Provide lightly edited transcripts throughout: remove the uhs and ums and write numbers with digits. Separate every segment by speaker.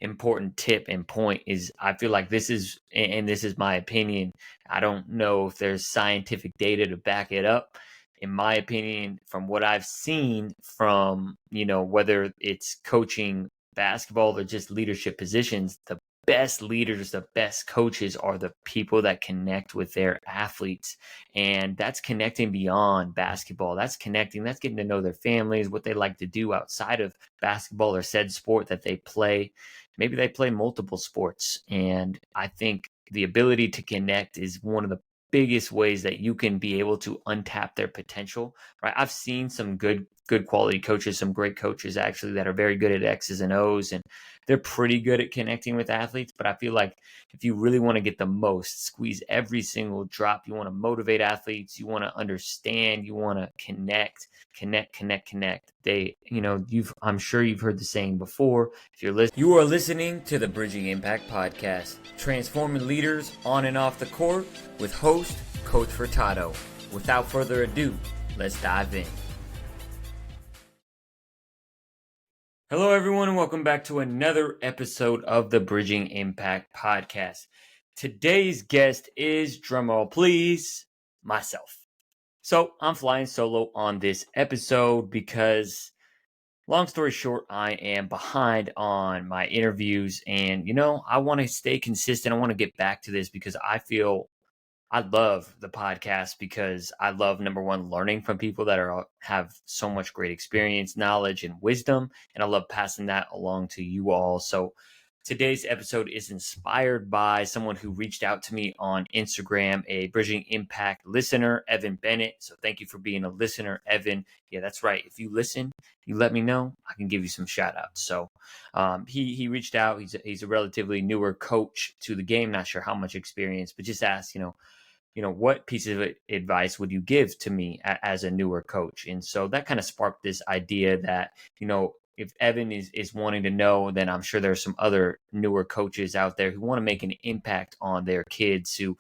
Speaker 1: important tip and point is I feel like this is my opinion. I don't know if there's scientific data to back it up. In my opinion, from what I've seen from, whether it's coaching basketball or just leadership positions, the best leaders, the best coaches are the people that connect with their athletes. And that's connecting beyond basketball. That's getting to know their families, what they like to do outside of basketball or said sport that they play. Maybe they play multiple sports. And I think the ability to connect is one of the biggest ways that you can be able to untap their potential, right? I've seen some good quality coaches, some great coaches actually that are very good at X's and O's, and they're pretty good at connecting with athletes. But I feel like if you really want to get the most, squeeze every single drop, you want to motivate athletes, you want to understand, you want to connect. I'm sure you've heard the saying before. If you're listening, you are listening to the Bridging Impact Podcast, transforming leaders on and off the court with host Coach Furtado. Without further ado, let's dive in. Hello, everyone, and welcome back to another episode of the Bridging Impact Podcast. Today's guest is, drumroll please, myself. So I'm flying solo on this episode because, long story short, I am behind on my interviews, and I want to stay consistent. I want to get back to this because I feel I love the podcast because I love, number one, learning from people that have so much great experience, knowledge, and wisdom. And I love passing that along to you all. So today's episode is inspired by someone who reached out to me on Instagram, a Bridging Impact listener, Evan Bennett. So thank you for being a listener, Evan. Yeah, that's right. If you listen, you let me know, I can give you some shout outs. So he reached out. He's a relatively newer coach to the game. Not sure how much experience, but just asked, what piece of advice would you give to me as a newer coach? And so that kind of sparked this idea that, if Evan is wanting to know, then I'm sure there's some other newer coaches out there who want to make an impact on their kids who,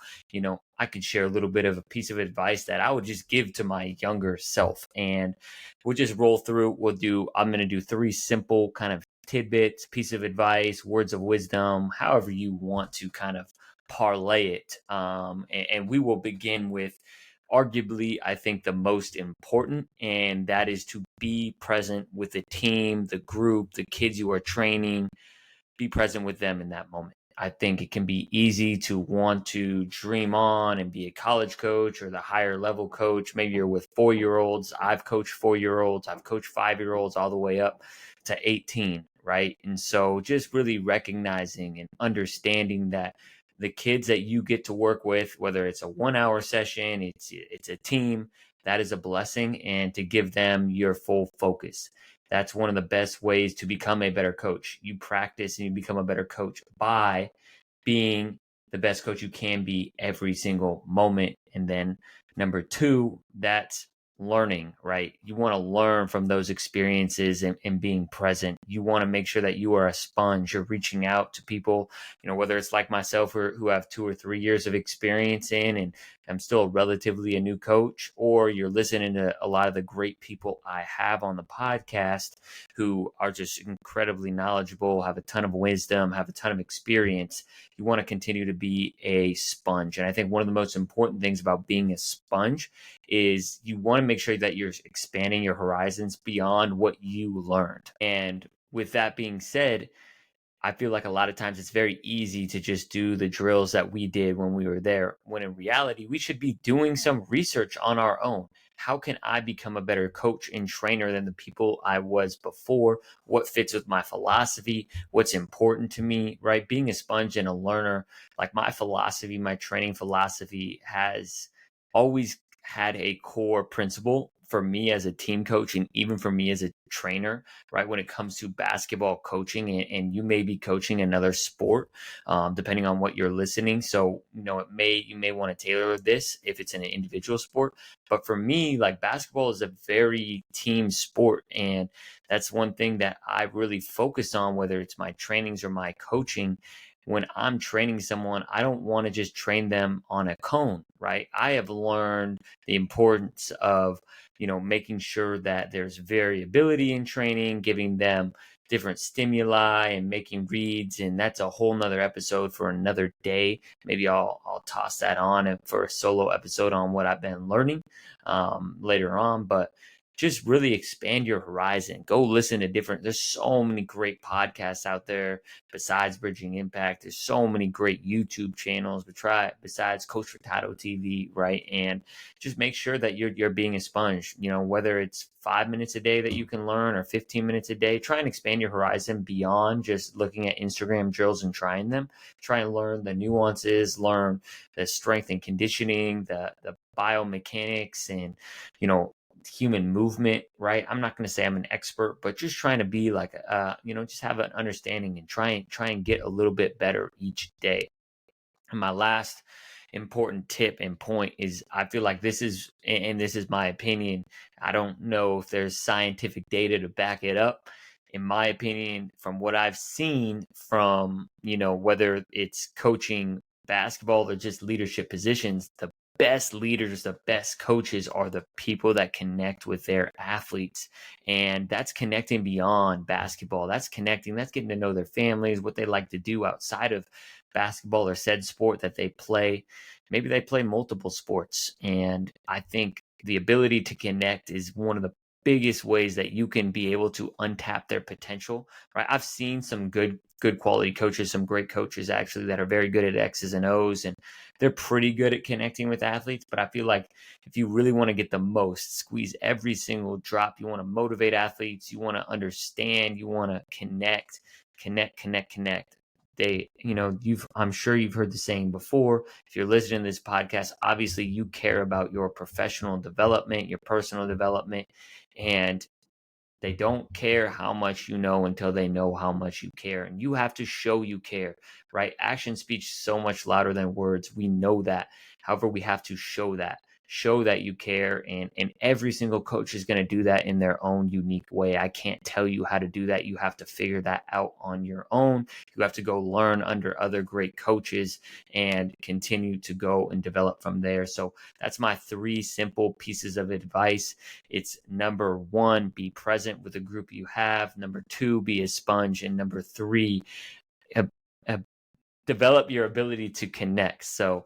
Speaker 1: I could share a little bit of a piece of advice that I would just give to my younger self. And we'll just roll through. I'm going to do 3 simple kind of tidbits, piece of advice, words of wisdom, however you want to kind of parlay it. And we will begin with arguably, I think, the most important, and that is to be present with the team, the group, the kids you are training. Be present with them in that moment. I think it can be easy to want to dream on and be a college coach or the higher level coach. Maybe you're with 4-year-olds. I've coached 4-year-olds. I've coached 5-year-olds all the way up to 18, right? And so just really recognizing and understanding that the kids that you get to work with, whether it's a 1-hour session, it's a team, that is a blessing, and to give them your full focus. That's one of the best ways to become a better coach. You practice and you become a better coach by being the best coach you can be every single moment. And then number 2, that's learning, right? You want to learn from those experiences and being present. You want to make sure that you are a sponge. You're reaching out to people, whether it's like myself who have 2 or 3 years of experience and I'm still relatively a new coach, or you're listening to a lot of the great people I have on the podcast who are just incredibly knowledgeable, have a ton of wisdom, have a ton of experience. You want to continue to be a sponge. And I think one of the most important things about being a sponge is you want to make sure that you're expanding your horizons beyond what you learned. And with that being said, I feel like a lot of times it's very easy to just do the drills that we did when we were there, when in reality, we should be doing some research on our own. How can I become a better coach and trainer than the people I was before? What fits with my philosophy? What's important to me, right? Being a sponge and a learner, like my philosophy, my training philosophy has always had a core principle for me as a team coach and even for me as a trainer, right? When it comes to basketball coaching, and you may be coaching another sport, depending on what you're listening. So, you may want to tailor this if it's an individual sport. But for me, like, basketball is a very team sport. And that's one thing that I really focus on, whether it's my trainings or my coaching. When I'm training someone, I don't want to just train them on a cone, right? I have learned the importance of, making sure that there's variability in training, giving them different stimuli and making reads, and that's a whole nother episode for another day. Maybe I'll toss that on for a solo episode on what I've been learning later on. But just really expand your horizon. Go listen to there's so many great podcasts out there besides Bridging Impact. There's so many great YouTube channels besides Coach Furtado TV, right? And just make sure that you're being a sponge, whether it's 5 minutes a day that you can learn or 15 minutes a day. Try and expand your horizon beyond just looking at Instagram drills and trying them. Try and learn the nuances, learn the strength and conditioning, the biomechanics, and human movement, right? I'm not going to say I'm an expert, but just trying to be like just have an understanding and try and get a little bit better each day. And my last important tip and point is, I feel like this is my opinion. I don't know if there's scientific data to back it up. In my opinion, from what I've seen from, whether it's coaching basketball or just leadership positions, the best leaders, the best coaches are the people that connect with their athletes. And that's connecting beyond basketball. That's getting to know their families, what they like to do outside of basketball or said sport that they play. Maybe they play multiple sports. And I think the ability to connect is one of the biggest ways that you can be able to untap their potential, right? I've seen some good quality coaches, some great coaches actually that are very good at X's and O's, and they're pretty good at connecting with athletes. But I feel like if you really want to get the most, squeeze every single drop, you want to motivate athletes, you want to understand, you want to connect. I'm sure you've heard the saying before. If you're listening to this podcast, obviously you care about your professional development, your personal development, and they don't care how much you know until they know how much you care. And you have to show you care, right? Action speaks so much louder than words. We know that. However, we have to show that you care. And every single coach is going to do that in their own unique way. I can't tell you how to do that. You have to figure that out on your own. You have to go learn under other great coaches and continue to go and develop from there. So that's my 3 simple pieces of advice. It's number 1, be present with the group you have. Number 2, be a sponge. And number 3, develop your ability to connect. So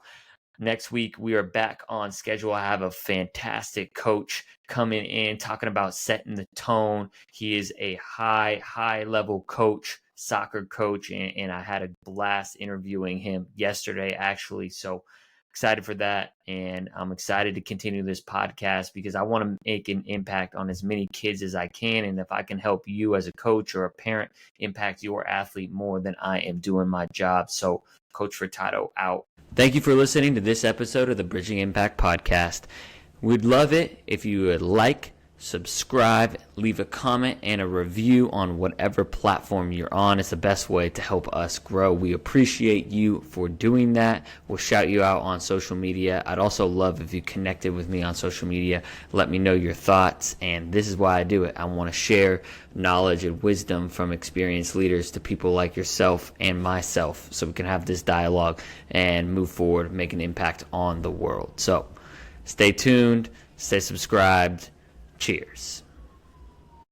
Speaker 1: next week, we are back on schedule. I have a fantastic coach coming in, talking about setting the tone. He is a high level coach, soccer coach, and I had a blast interviewing him yesterday, actually. So excited for that. And I'm excited to continue this podcast because I want to make an impact on as many kids as I can. And if I can help you as a coach or a parent impact your athlete more, then I am doing my job. So Coach Furtado out. Thank you for listening to this episode of the Bridging Impact Podcast. We'd love it if you would like, subscribe, leave a comment and a review on whatever platform you're on. It's the best way to help us grow. We appreciate you for doing that. We'll shout you out on social media. I'd also love if you connected with me on social media. Let me know your thoughts. And this is why I do it. I want to share knowledge and wisdom from experienced leaders to people like yourself and myself so we can have this dialogue and move forward, make an impact on the world. So stay tuned, stay subscribed. Cheers.